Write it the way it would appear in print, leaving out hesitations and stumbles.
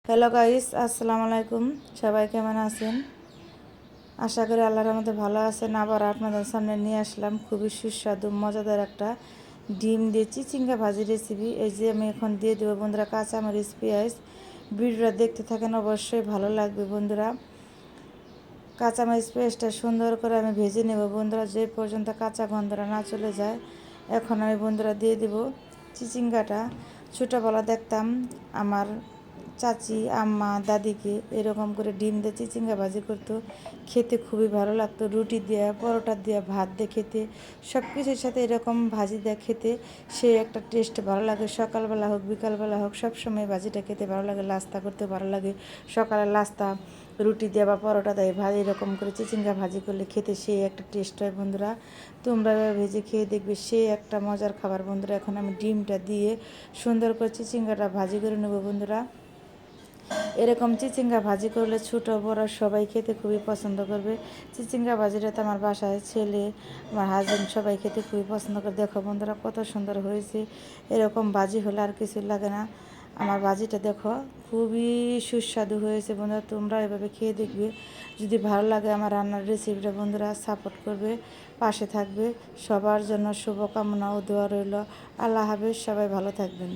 Hello guys, আসসালামু আলাইকুম। সবাই কেমন আছেন? আশা করি আল্লাহর রহমতে ভালো আছেন। আবার আপনাদের সামনে নিয়ে আসলাম খুবই সুস্বাদু মজাদার একটা ডিম দিয়ে চিচিঙ্গা ভাজি রেসিপি। এই যে আমি এখন দিয়ে দেবো বন্ধুরা কাঁচামরিচ, পেঁয়াজ। ভিডিওটা দেখতে থাকেন, অবশ্যই ভালো লাগবে বন্ধুরা। কাঁচামরিচ পেঁয়াজটা সুন্দর করে আমি ভেজে নেব বন্ধুরা, যে পর্যন্ত কাঁচা গন্ধটা না চলে যায়। এখন আমি বন্ধুরা দিয়ে দেব চিচিঙ্গাটা। ছোটোবেলা দেখতাম আমার চাচি, আম্মা, দাদিকে এরকম করে ডিম দিয়ে চিচিঙ্গা ভাজি করতো। খেতে খুবই ভালো লাগতো, রুটি দিয়ে, পরোটা দিয়ে, ভাত দিয়ে খেতে, সব কিছুর সাথে এরকম ভাজি দিয়ে খেতে সে একটা টেস্ট ভালো লাগে। সকালবেলা হোক, বিকালবেলা হোক, সবসময় ভাজিটা খেতে ভালো লাগে, নাস্তা করতে ভালো লাগে। সকালে নাস্তা রুটি দিয়ে বা পরোটা দিয়ে ভাজি এরকম করে চিচিঙ্গা ভাজি করলে খেতে সেই একটা টেস্ট হয় বন্ধুরা। তোমরা ভেজে খেয়ে দেখবে, সেই একটা মজার খাবার বন্ধুরা। এখন আমি ডিমটা দিয়ে সুন্দর করে চিচিঙ্গাটা ভাজি করে নেবো বন্ধুরা। এরকম চিচিঙ্গা ভাজি করলে ছোটো বড় সবাই খেতে খুবই পছন্দ করবে। চিচিঙ্গা ভাজিটা তো আমার বাসায় ছেলে, আমার হাজব্যান্ড সবাই খেতে খুবই পছন্দ করে। দেখো বন্ধুরা কত সুন্দর হয়েছে। এরকম ভাজি হলে আর কিছু লাগে না। আমার ভাজিটা দেখো খুবই সুস্বাদু হয়েছে বন্ধুরা। তোমরা এভাবে খেয়ে দেখবে, যদি ভালো লাগে আমার রান্নার রেসিপিটা বন্ধুরা সাপোর্ট করবে, পাশে থাকবে। সবার জন্য শুভকামনা ও দোয়া রইল। আল্লাহ হাফেজ, সবাই ভালো থাকবেন।